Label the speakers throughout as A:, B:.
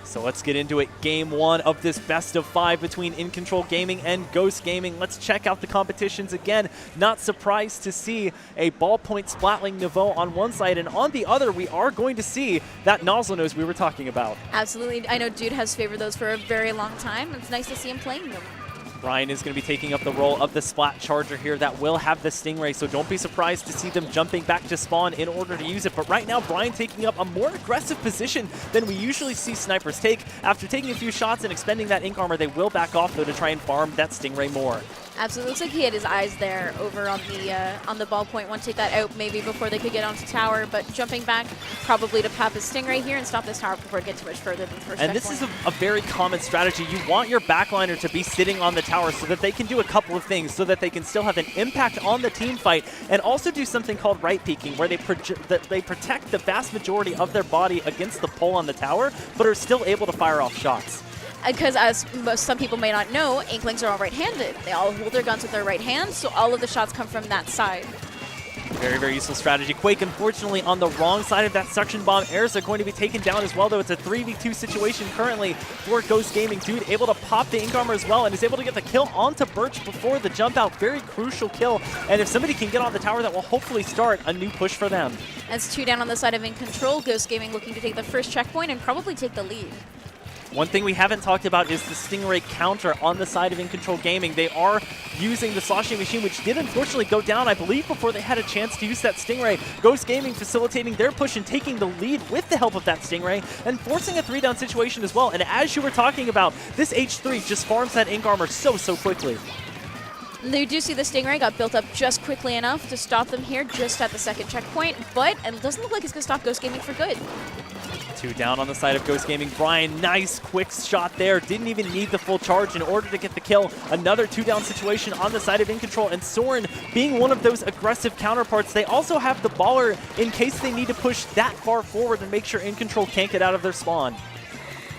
A: So let's get into it. Game 1 of this best of 5 between InControl Gaming and Ghost Gaming. Let's check out the competitions again. Not surprised to see a ballpoint Splatling Nouveau on one side, and on the other, we are going to see that nozzle nose we were talking about.
B: Absolutely. I know Dude has favored those for a very long time. It's nice to see him playing them.
A: Brian is going to be taking up the role of the Splat Charger here that will have the Stingray, so don't be surprised to see them jumping back to spawn in order to use it. But right now, Brian taking up a more aggressive position than we usually see snipers take. After taking a few shots and expending that ink armor, they will back off, though, to try and farm that Stingray more.
B: Absolutely. Looks like he had his eyes there over on the ballpoint. Want to take that out maybe before they could get onto tower, but jumping back probably to pop his Stingray here and stop this tower before it gets too much further than the first
A: And this is a very common strategy. You want your backliner to be sitting on the tower so that they can do a couple of things, so that they can still have an impact on the team fight, and also do something called right peeking, where they protect the vast majority of their body against the pull on the tower, but are still able to fire off shots.
B: Because as some people may not know, Inklings are all right-handed. They all hold their guns with their right hand, so all of the shots come from that side.
A: Very, very useful strategy. Quake, unfortunately, on the wrong side of that suction bomb. Airs are going to be taken down as well, though. It's a 3v2 situation currently for Ghost Gaming. Dude able to pop the ink armor as well, and is able to get the kill onto Birch before the jump out. Very crucial kill. And if somebody can get on the tower, that will hopefully start a new push for them.
B: That's 2 down on the side of InControl. Ghost Gaming looking to take the first checkpoint and probably take the lead.
A: One thing we haven't talked about is the Stingray counter on the side of InControl Gaming. They are using the sloshing machine, which did unfortunately go down, I believe, before they had a chance to use that Stingray. Ghost Gaming facilitating their push and taking the lead with the help of that Stingray and forcing a 3-down situation as well. And as you were talking about, this H3 just farms that ink armor so quickly.
B: They do see the Stingray got built up just quickly enough to stop them here just at the second checkpoint, but it doesn't look like it's going to stop Ghost Gaming for good.
A: 2 down on the side of Ghost Gaming. Brian, nice quick shot there. Didn't even need the full charge in order to get the kill. Another 2-down situation on the side of InControl, and Soren being one of those aggressive counterparts. They also have the baller in case they need to push that far forward and make sure InControl can't get out of their spawn.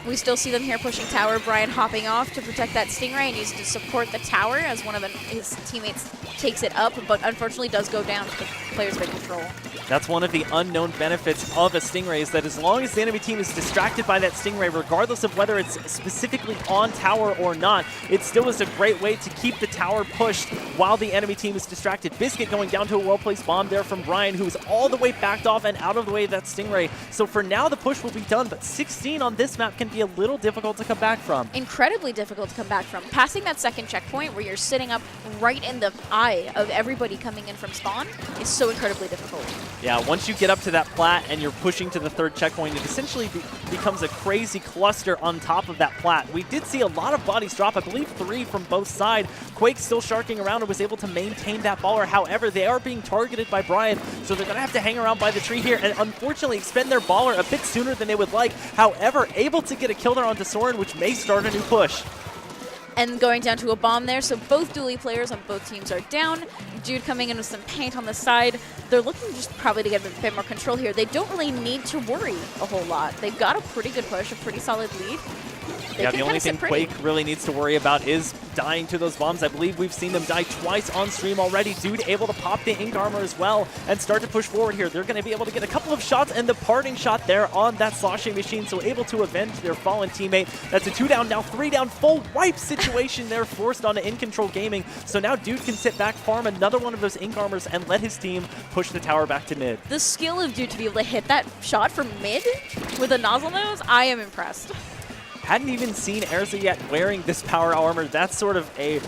B: We still see them here pushing tower. Brian hopping off to protect that Stingray and used to support the tower as one of his teammates takes it up, but unfortunately does go down to the players by control.
A: That's one of the unknown benefits of a Stingray, is that as long as the enemy team is distracted by that Stingray, regardless of whether it's specifically on tower or not, it still is a great way to keep the tower pushed while the enemy team is distracted. Biscuit going down to a well-placed bomb there from Brian, who is all the way backed off and out of the way of that Stingray. So for now, the push will be done, but 16 on this map can be a little difficult to come back from.
B: Incredibly difficult to come back from. Passing that second checkpoint where you're sitting up right in the eye of everybody coming in from spawn is so incredibly difficult.
A: Yeah, once you get up to that plat and you're pushing to the third checkpoint, it essentially becomes a crazy cluster on top of that plat. We did see a lot of bodies drop, I believe 3 from both sides. Quake still sharking around and was able to maintain that baller. However, they are being targeted by Brian, so they're going to have to hang around by the tree here and unfortunately expend their baller a bit sooner than they would like. However, able to get a kill there onto Soren, which may start a new push.
B: And going down to a bomb there, so both dually players on both teams are down. Dude coming in with some paint on the side. They're looking just probably to get a bit more control here. They don't really need to worry a whole lot. They've got a pretty good push, a pretty solid lead.
A: Yeah, the only thing Quake really needs to worry about is dying to those bombs. I believe we've seen them die twice on stream already. Dude able to pop the ink armor as well and start to push forward here. They're going to be able to get a couple of shots and the parting shot there on that sloshing machine, so able to avenge their fallen teammate. That's a 2 down, now 3 down, full wipe situation there forced onto InControl Gaming. So now Dude can sit back, farm another one of those ink armors, and let his team push the tower back to mid.
B: The skill of Dude to be able to hit that shot from mid with a nozzle nose, I am impressed.
A: Hadn't even seen Erza yet wearing this power armor. That's sort of a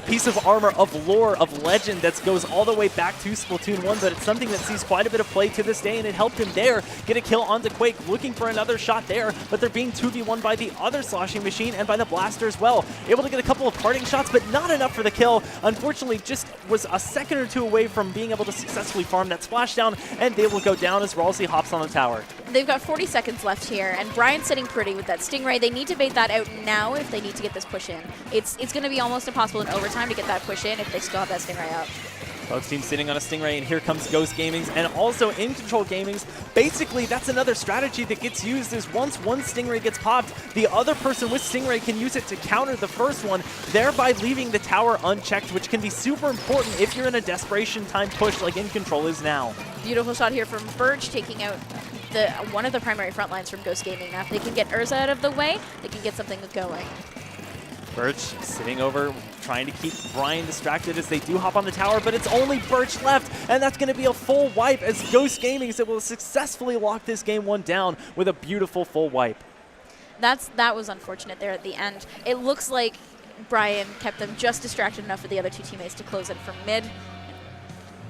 A: piece of armor of lore, of legend that goes all the way back to Splatoon 1, but it's something that sees quite a bit of play to this day, and it helped him there get a kill onto Quake, looking for another shot there, but they're being 2v1 by the other sloshing machine and by the blaster as well. Able to get a couple of parting shots, but not enough for the kill. Unfortunately, just was a second or two away from being able to successfully farm that splashdown, and they will go down as Ralsei hops on the tower.
B: They've got 40 seconds left here, and Brian's sitting pretty with that Stingray. They need to bait that out now if they need to get this push in. It's going to be almost impossible in overtime to get that push in if they still have that Stingray out.
A: Both teams sitting on a Stingray, and here comes Ghost Gaming's and also InControl Gaming's. Basically, that's another strategy that gets used, is once one Stingray gets popped, the other person with Stingray can use it to counter the first one, thereby leaving the tower unchecked, which can be super important if you're in a desperation time push like InControl is now.
B: Beautiful shot here from Birch, taking out one of the primary front lines from Ghost Gaming. Now, if they can get Urza out of the way, they can get something going.
A: Birch sitting over, trying to keep Brian distracted as they do hop on the tower, but it's only Birch left, and that's going to be a full wipe as Ghost Gaming is able to successfully lock this game 1 down with a beautiful full wipe.
B: That was unfortunate there at the end. It looks like Brian kept them just distracted enough for the other 2 teammates to close in from mid,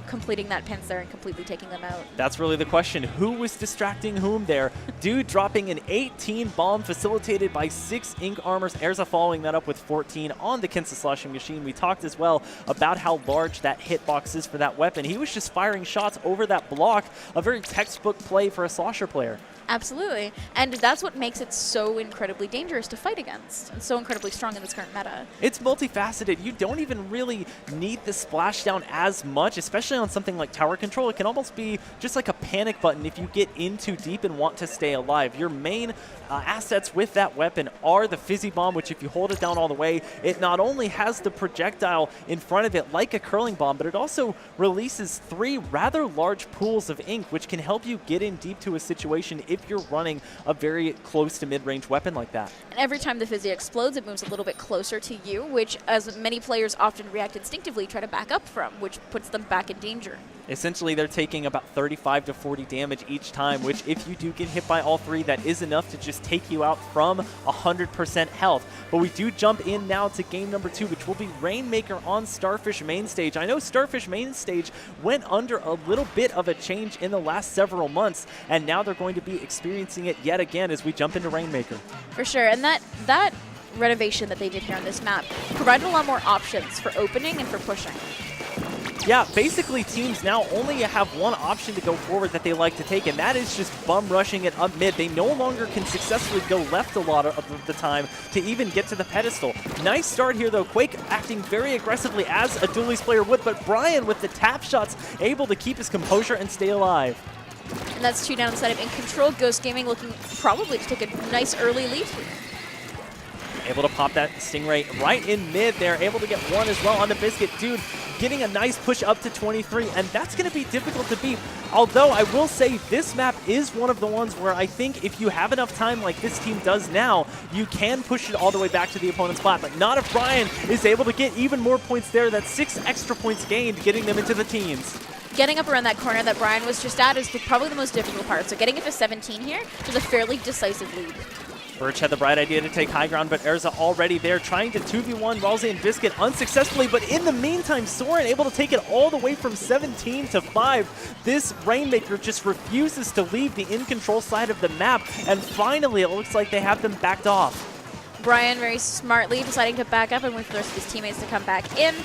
B: completing that pincer and completely taking them out.
A: That's really the question. Who was distracting whom there? Dude dropping an 18 bomb facilitated by 6 Ink Armors. Erza following that up with 14 on the Kinsa Sloshing Machine. We talked as well about how large that hitbox is for that weapon. He was just firing shots over that block. A very textbook play for a Slosher player.
B: Absolutely. And that's what makes it so incredibly dangerous to fight against and so incredibly strong in this current meta.
A: It's multifaceted. You don't even really need the splashdown as much, especially on something like tower control. It can almost be just like a panic button if you get in too deep and want to stay alive. Your main assets with that weapon are the Fizzy Bomb, which if you hold it down all the way, it not only has the projectile in front of it like a curling bomb, but it also releases 3 rather large pools of ink, which can help you get in deep to a situation if you're running a very close to mid-range weapon like that.
B: And every time the Fizzy explodes, it moves a little bit closer to you, which, as many players often react instinctively, try to back up from, which puts them back in danger.
A: Essentially, they're taking about 35 to 40 damage each time, which if you do get hit by all 3, that is enough to just take you out from 100% health. But we do jump in now to game number 2, which will be Rainmaker on Starfish main stage. I know Starfish main stage went under a little bit of a change in the last several months, and now they're going to be experiencing it yet again as we jump into Rainmaker.
B: For sure, and that renovation that they did here on this map provided a lot more options for opening and for pushing.
A: Yeah, basically teams now only have one option to go forward that they like to take, and that is just bum rushing it up mid. They no longer can successfully go left a lot of the time to even get to the pedestal. Nice start here though, Quake acting very aggressively as a Dualies player would, but Brian with the tap shots able to keep his composure and stay alive.
B: And that's 2 down on the side of InControl. Ghost Gaming looking probably to take a nice early lead here.
A: Able to pop that Stingray right in mid there, able to get 1 as well on the Biscuit. Dude, getting a nice push up to 23, and that's going to be difficult to beat. Although I will say this map is one of the ones where I think if you have enough time like this team does now, you can push it all the way back to the opponent's spot. But not if Brian is able to get even more points there. That's 6 extra points gained, getting them into the teams.
B: Getting up around that corner that Brian was just at is probably the most difficult part. So getting it to 17 here is a fairly decisive lead.
A: Birch had the bright idea to take high ground, but Erza already there trying to 2v1 Ralsei and Biscuit unsuccessfully, but in the meantime, Soren able to take it all the way from 17 to 5. This Rainmaker just refuses to leave the InControl side of the map, and finally it looks like they have them backed off.
B: Brian very smartly deciding to back up and wait for the rest of his teammates to come back in,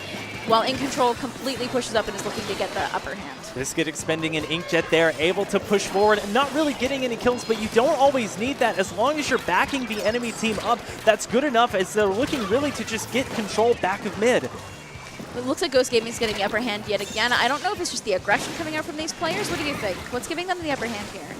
B: while InControl completely pushes up and is looking to get the upper hand.
A: Biscuit expending an Inkjet there, able to push forward, and not really getting any kills, but you don't always need that. As long as you're backing the enemy team up, that's good enough as they're looking really to just get control back of mid.
B: It looks like Ghost Gaming is getting the upper hand yet again. I don't know if it's just the aggression coming out from these players. What do you think? What's giving them the upper hand here?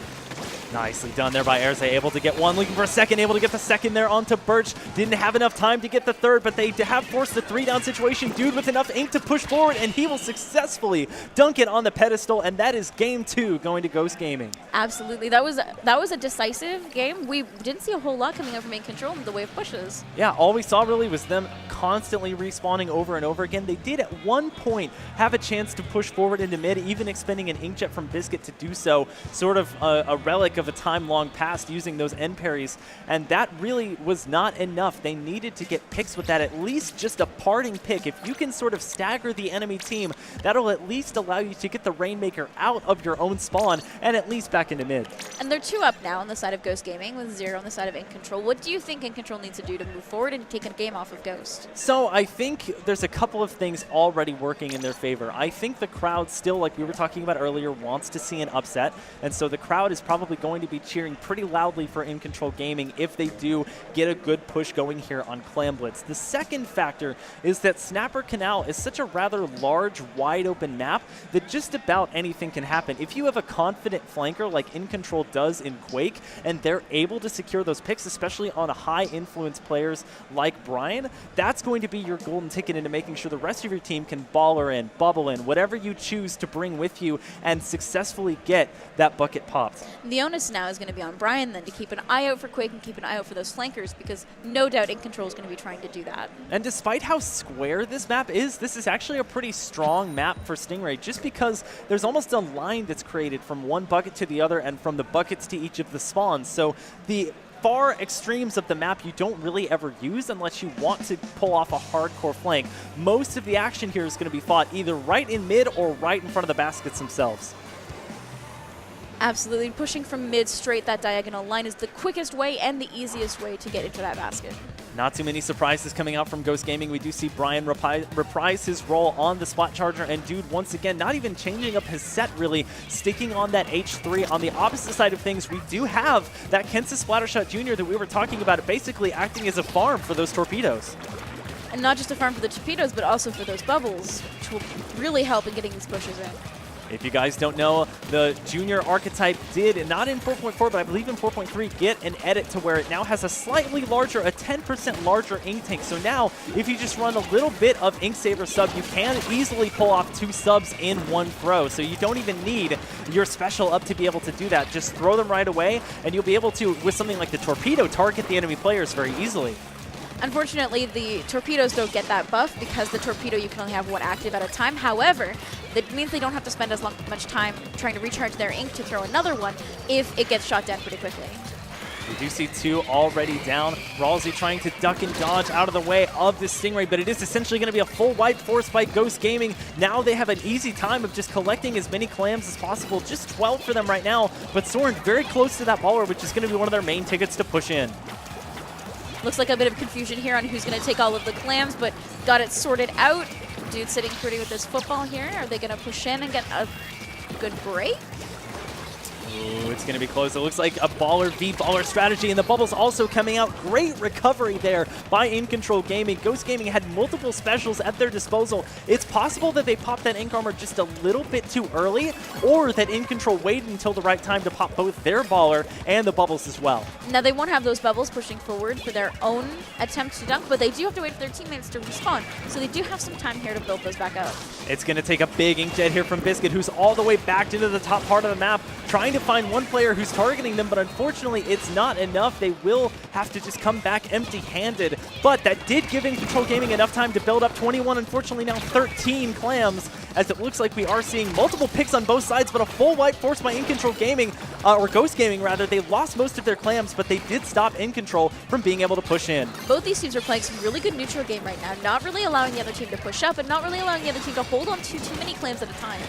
A: Nicely done there by Erza, able to get 1, looking for a second, able to get the second there onto Birch. Didn't have enough time to get the third, but they have forced the 3-down situation. Dude with enough ink to push forward, and he will successfully dunk it on the pedestal, and that is game 2 going to Ghost Gaming.
B: Absolutely. That was a decisive game. We didn't see a whole lot coming out from InControl in the way of pushes.
A: Yeah, all we saw really was them constantly respawning over and over again. They did at one point have a chance to push forward into mid, even expending an Inkjet from Biscuit to do so, sort of a relic of a time long past using those end parries, and that really was not enough. They needed to get picks with that, at least just a parting pick. If you can sort of stagger the enemy team, that'll at least allow you to get the Rainmaker out of your own spawn and at least back into mid.
B: And they're 2 up now on the side of Ghost Gaming with 0 on the side of InControl. What do you think InControl needs to do to move forward and take a game off of Ghost?
A: So I think there's a couple of things already working in their favor. I think the crowd still, like we were talking about earlier, wants to see an upset, and so the crowd is probably going to be cheering pretty loudly for InControl Gaming if they do get a good push going here on Clam Blitz. The second factor is that Snapper Canal is such a rather large, wide open map that just about anything can happen. If you have a confident flanker like InControl does in Quake, and they're able to secure those picks, especially on a high influence players like Brian, that's going to be your golden ticket into making sure the rest of your team can baller in, bubble in, whatever you choose to bring with you and successfully get that bucket popped.
B: The onus onus now is going to be on Brian then to keep an eye out for Quake and keep an eye out for those flankers, because no doubt InControl is going to be trying to do that.
A: And despite how square this map is, this is actually a pretty strong map for Stingray, just because there's almost a line that's created from one bucket to the other and from the buckets to each of the spawns. So the far extremes of the map you don't really ever use unless you want to pull off a hardcore flank. Most of the action here is going to be fought either right in mid or right in front of the baskets themselves.
B: Absolutely. Pushing from mid straight that diagonal line is the quickest way and the easiest way to get into that basket.
A: Not too many surprises coming out from Ghost Gaming. We do see Brian reprise his role on the Spot Charger, and Dude, once again, not even changing up his set really, sticking on that H3. On the opposite side of things, we do have that Kensa Splattershot Jr. that we were talking about, basically acting as a farm for those torpedoes.
B: And not just a farm for the torpedoes, but also for those bubbles, which will really help in getting these pushes in.
A: If you guys don't know, the Junior archetype did, not in 4.4, but I believe in 4.3, get an edit to where it now has a slightly larger, a 10% larger ink tank. So now, if you just run a little bit of Ink Saver sub, you can easily pull off 2 subs in one throw. So you don't even need your special up to be able to do that. Just throw them right away, and you'll be able to, with something like the torpedo, target the enemy players very easily.
B: Unfortunately, the torpedoes don't get that buff because the torpedo you can only have one active at a time. However, that means they don't have to spend as much time trying to recharge their ink to throw another one if it gets shot down pretty quickly.
A: We do see 2 already down. Rawlsy trying to duck and dodge out of the way of this Stingray, but it is essentially going to be a full wipe forced by Ghost Gaming. Now they have an easy time of just collecting as many clams as possible. Just 12 for them right now, but Soren very close to that baller, which is going to be one of their main tickets to push in.
B: Looks like a bit of confusion here on who's going to take all of the clams, but got it sorted out. Dude sitting pretty with this football here. Are they going to push in and get a good break?
A: Ooh, it's going to be close. It looks like a baller v baller strategy, and the bubbles also coming out. Great recovery there by InControl Gaming. Ghost Gaming had multiple specials at their disposal. It's possible that they popped that ink armor just a little bit too early, or that InControl waited until the right time to pop both their baller and the bubbles as well.
B: Now, they won't have those bubbles pushing forward for their own attempt to dunk, but they do have to wait for their teammates to respawn, so they do have some time here to build those back up.
A: It's going to take a big inkjet here from Biscuit, who's all the way back into the top part of the map, trying to find one player who's targeting them, but unfortunately it's not enough. They will have to just come back empty-handed, but that did give InControl Gaming enough time to build up 21, unfortunately now 13 clams, as it looks like we are seeing multiple picks on both sides, but a full wipe forced by InControl Gaming, or Ghost Gaming rather. They lost most of their clams, but they did stop InControl from being able to push in.
B: Both these teams are playing some really good neutral game right now, not really allowing the other team to push up and not really allowing the other team to hold on to too many clams at a time.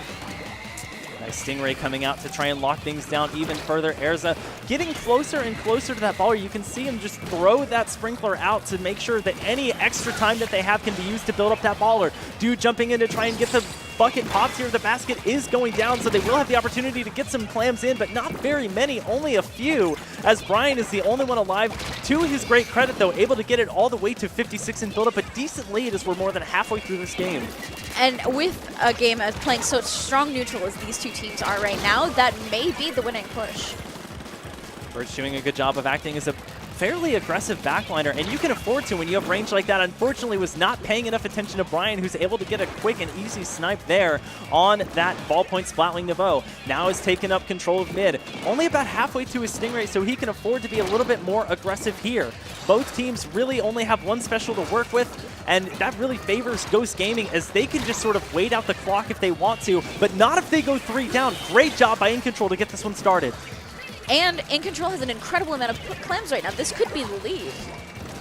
A: Nice Stingray coming out to try and lock things down even further. Erza getting closer and closer to that baller. You can see him just throw that sprinkler out to make sure that any extra time that they have can be used to build up that baller. Dude jumping in to try and get the bucket popped here. The basket is going down, so they will have the opportunity to get some clams in, but not very many, only a few, as Brian is the only one alive. To his great credit, though, able to get it all the way to 56 and build up a decent lead as we're more than halfway through this game.
B: And with a game as playing so strong neutral as these two teams are right now, that may be the winning push.
A: Birch doing a good job of acting as a fairly aggressive backliner, and you can afford to when you have range like that. Unfortunately, was not paying enough attention to Brian, who's able to get a quick and easy snipe there on that ballpoint Splatling Nevo. Now has taken up control of mid. Only about halfway to his Stingray, so he can afford to be a little bit more aggressive here. Both teams really only have one special to work with, and that really favors Ghost Gaming, as they can just sort of wait out the clock if they want to, but not if they go 3 down. Great job by InControl to get this one started.
B: And InControl has an incredible amount of clams right now. This could be the lead.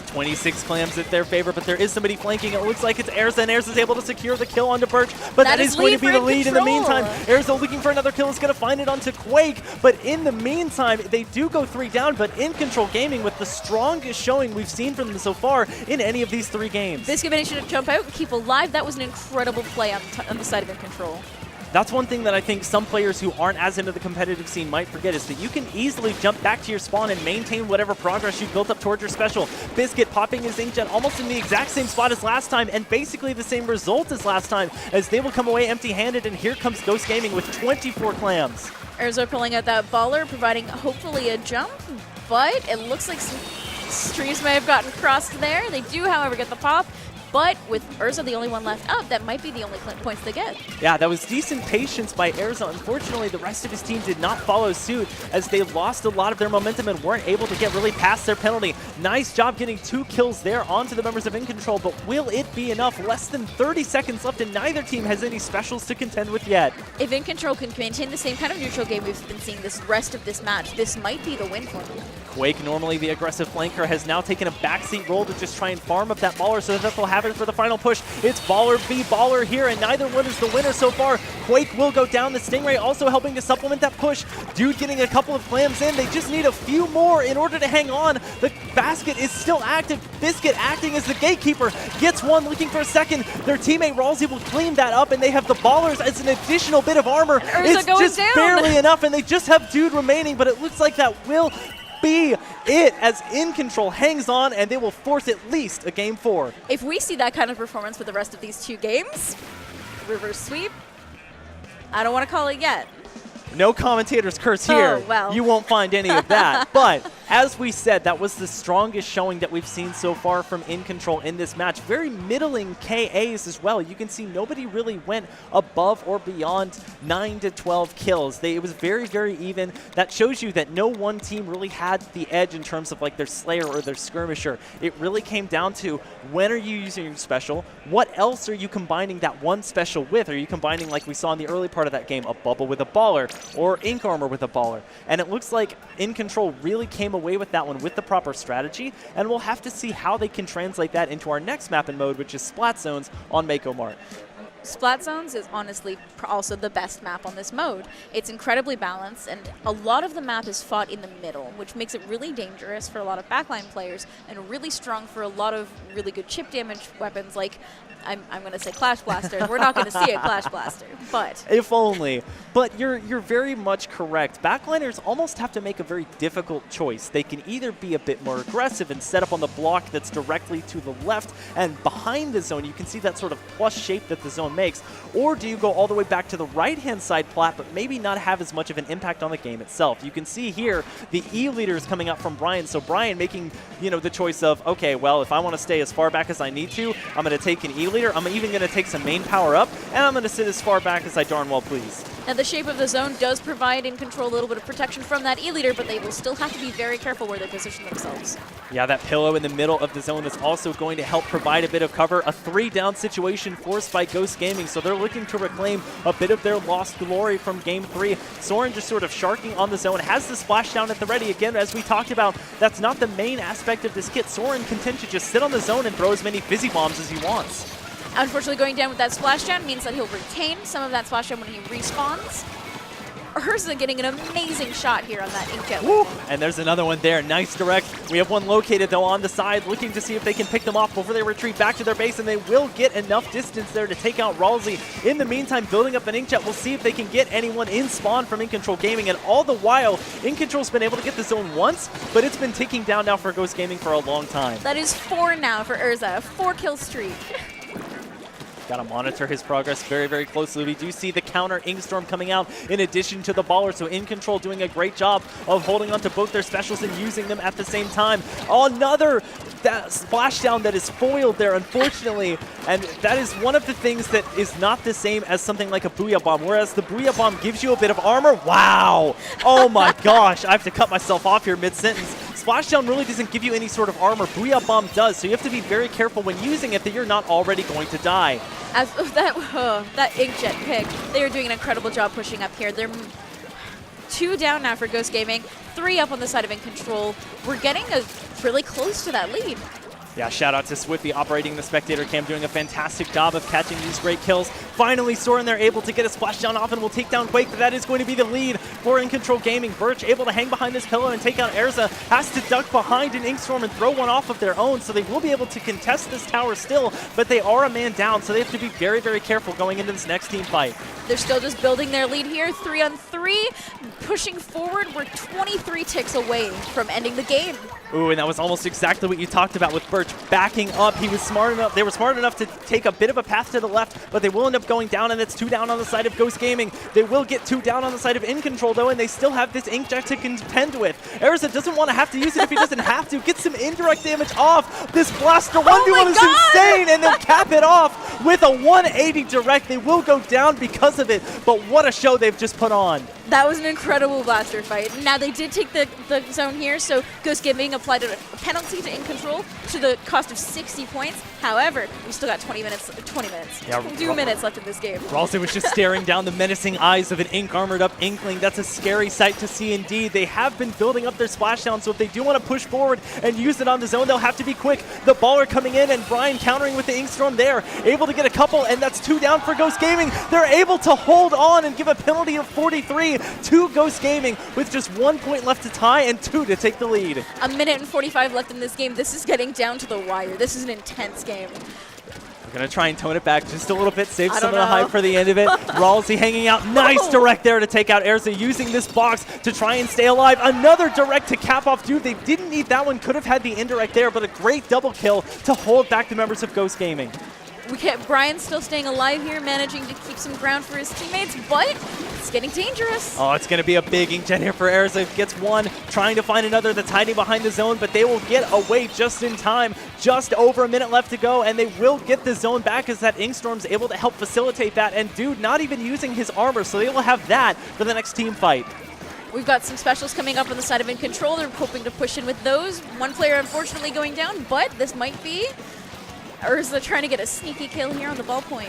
A: 26 clams in their favor, but there is somebody flanking. It looks like it's Erza, and Erza's able to secure the kill onto Birch, but that is going to be the lead in the meantime. Erza looking for another kill is going to find it onto Quake, but in the meantime, they do go 3 down, but InControl Gaming with the strongest showing we've seen from them so far in any of these 3 games.
B: This game should jump out and keep alive. That was an incredible play on the side of InControl.
A: That's one thing that I think some players who aren't as into the competitive scene might forget, is that you can easily jump back to your spawn and maintain whatever progress you built up towards your special. Biscuit popping his inkjet almost in the exact same spot as last time, and basically the same result as last time, as they will come away empty-handed, and here comes Ghost Gaming with 24 clams.
B: Erza pulling out that baller, providing hopefully a jump, but it looks like some streams may have gotten crossed there. They do, however, get the pop. But with Urza the only one left up, that might be the only points they get.
A: Yeah, that was decent patience by Urza. Unfortunately, the rest of his team did not follow suit as they lost a lot of their momentum and weren't able to get really past their penalty. Nice job getting 2 kills there onto the members of InControl, but will it be enough? Less than 30 seconds left and neither team has any specials to contend with yet.
B: If InControl can maintain the same kind of neutral game we've been seeing this rest of this match, this might be the win for them.
A: Quake, normally the aggressive flanker, has now taken a backseat role to just try and farm up that baller so that they'll have it for the final push. It's baller v baller here, and neither one is the winner so far. Quake will go down. The Stingray also helping to supplement that push. Dude getting a couple of clams in. They just need a few more in order to hang on. The basket is still active. Biscuit acting as the gatekeeper. Gets one, looking for a second. Their teammate Ralsei will clean that up, and they have the ballers as an additional bit of armor. It's just barely enough, and they just have Dude remaining, but it looks like that will be it as InControl hangs on, and they will force at least a game 4.
B: If we see that kind of performance for the rest of these 2 games, reverse sweep, I don't want to call it yet.
A: No commentator's curse here.
B: Oh, well.
A: You won't find any of that. But as we said, that was the strongest showing that we've seen so far from InControl in this match. Very middling KAs as well. You can see nobody really went above or beyond 9 to 12 kills. It was very, very even. That shows you that no one team really had the edge in terms of like their Slayer or their Skirmisher. It really came down to when are you using your special? What else are you combining that one special with? Are you combining, like we saw in the early part of that game, a bubble with a baller? Or Ink Armor with a baller. And it looks like InControl really came away with that one with the proper strategy, and we'll have to see how they can translate that into our next map and mode, which is Splat Zones on Mako Mart.
B: Splat Zones is honestly also the best map on this mode. It's incredibly balanced, and a lot of the map is fought in the middle, which makes it really dangerous for a lot of backline players and really strong for a lot of really good chip damage weapons like I'm going to say Clash Blaster. We're not going to see a Clash Blaster, but...
A: If only. But you're very much correct. Backliners almost have to make a very difficult choice. They can either be a bit more aggressive and set up on the block that's directly to the left and behind the zone. You can see that sort of plus shape that the zone makes. Or do you go all the way back to the right-hand side plat, but maybe not have as much of an impact on the game itself? You can see here the E leader is coming up from Brian. So Brian making, the choice of, okay, well, if I want to stay as far back as I need to, I'm going to take an E leader. I'm even going to take some main power up, and I'm going to sit as far back as I darn well please.
B: Now, the shape of the zone does provide InControl a little bit of protection from that E-leader, but they will still have to be very careful where they position themselves. Yeah,
A: that pillow in the middle of the zone is also going to help provide a bit of cover. A 3-down situation forced by Ghost Gaming, so they're looking to reclaim a bit of their lost glory from Game 3. Soren just sort of sharking on the zone, has the splashdown at the ready. Again, as we talked about, that's not the main aspect of this kit. Soren can tend to just sit on the zone and throw as many fizzy bombs as he wants.
B: Unfortunately, going down with that splashdown means that he'll retain some of that splashdown when he respawns. Urza getting an amazing shot here on that inkjet.
A: Woo! And there's another one there. Nice direct. We have one located, though, on the side, looking to see if they can pick them off before they retreat back to their base, and they will get enough distance there to take out Ralsei. In the meantime, building up an inkjet, we'll see if they can get anyone in spawn from InControl Gaming, and all the while, InControl's been able to get the zone once, but it's been ticking down now for Ghost Gaming for a long time.
B: That is 4 now for Urza, a 4-kill streak.
A: Got to monitor his progress very, very closely. We do see the counter Inkstorm coming out in addition to the baller, so InControl doing a great job of holding on to both their specials and using them at the same time. Another splashdown that is foiled there, unfortunately, and that is one of the things that is not the same as something like a Booyah Bomb, whereas the Booyah Bomb gives you a bit of armor. Wow! Oh my gosh, I have to cut myself off here mid-sentence. Splashdown really doesn't give you any sort of armor. Booyah Bomb does, so you have to be very careful when using it that you're not already going to die.
B: As that inkjet pick, they are doing an incredible job pushing up here. They're 2 down now for Ghost Gaming, 3 up on the side of InControl. We're getting really close to that lead.
A: Yeah, shout out to Swiftly operating the spectator cam, doing a fantastic job of catching these great kills. Finally, Soren, they're able to get a splashdown off and will take down Quake, but that is going to be the lead for InControl Gaming. Birch able to hang behind this pillow and take out Urza, has to duck behind an Inkstorm and throw one off of their own, so they will be able to contest this tower still, but they are a man down, so they have to be very, very careful going into this next team fight.
B: They're still just building their lead here, 3-on-3, pushing forward. We're 23 ticks away from ending the game.
A: Ooh, and that was almost exactly what you talked about with Birch backing up. He was smart enough. They were smart enough to take a bit of a path to the left, but they will end up going down, and it's 2 down on the side of Ghost Gaming. They will get 2 down on the side of InControl, kill, though, and they still have this Inkjet to contend with. Erza doesn't want to have to use it if he doesn't have to. Get some indirect damage off. This blaster 1v1 is insane, and they'll cap it off with a 180 direct. They will go down because of it, but what a show they've just put on.
B: That was an incredible blaster fight. Now, they did take the zone here, so Ghost Gaming applied a penalty to InControl to the cost of 60 points. However, we still got 2 minutes left in this game.
A: Ralston was just staring down the menacing eyes of an ink-armored up Inkling. That's a scary sight to see indeed. They have been building up their splashdown, so if they do want to push forward and use it on the zone, they'll have to be quick. The baller coming in, and Brian countering with the Inkstorm there. Able to get a couple, and that's 2 down for Ghost Gaming. They're able to hold on and give a penalty of 43 to Ghost Gaming with just 1 point left to tie and 2 to take the lead.
B: A minute and 45 left in this game. This is getting down to the wire. This is an intense game.
A: We're going to try and tone it back just a little bit, save some of the hype for the end of it. Ralsei hanging out. Nice direct there to take out Erza, using this box to try and stay alive. Another direct to cap off Dude. They didn't need that one. Could have had the indirect there, but a great double kill to hold back the members of Ghost Gaming.
B: Brian's still staying alive here, managing to keep some ground for his teammates, but it's getting dangerous.
A: Oh, it's going to be a big inkjet here for Erza. Gets one, trying to find another that's hiding behind the zone, but they will get away just in time. Just over a minute left to go, and they will get the zone back as that Inkstorm's able to help facilitate that, and Dude not even using his armor, so they will have that for the next team fight.
B: We've got some specials coming up on the side of InControl. They're hoping to push in with those. One player unfortunately going down, but this might be Erza trying to get a sneaky kill here on the ball point.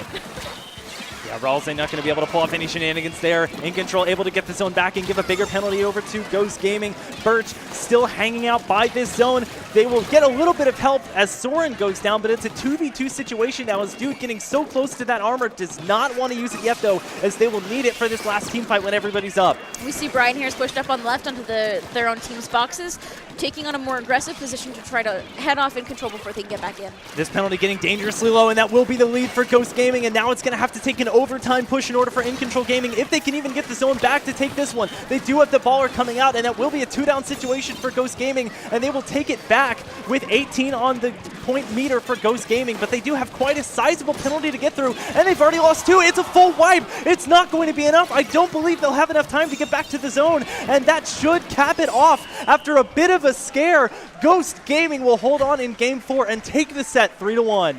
A: Yeah, Ralsei not going to be able to pull off any shenanigans there. InControl able to get the zone back and give a bigger penalty over to Ghost Gaming. Birch still hanging out by this zone. They will get a little bit of help as Soren goes down, but it's a 2v2 situation now as Dude getting so close to that armor does not want to use it yet, though, as they will need it for this last team fight when everybody's up.
B: We see Brian here is pushed up on the left onto their own team's boxes, taking on a more aggressive position to try to head off InControl before they can get back in.
A: This penalty getting dangerously low, and that will be the lead for Ghost Gaming, and now it's going to have to take an overtime push in order for InControl Gaming if they can even get the zone back to take this one. They do have the baller coming out, and that will be a 2-down situation for Ghost Gaming, and they will take it back with 18 on the point meter for Ghost Gaming, but they do have quite a sizable penalty to get through, and they've already lost 2. It's a full wipe. It's not going to be enough. I don't believe they'll have enough time to get back to the zone, and that should cap it off after a bit of a scare. Ghost Gaming will hold on in Game 4 and take the set 3-1.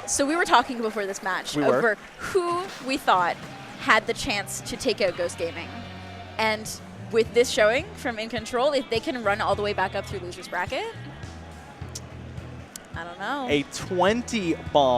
B: So we were talking before this match over who we thought had the chance to take out Ghost Gaming. And with this showing from InControl, if they can run all the way back up through loser's bracket, I don't know.
A: A 20 ball.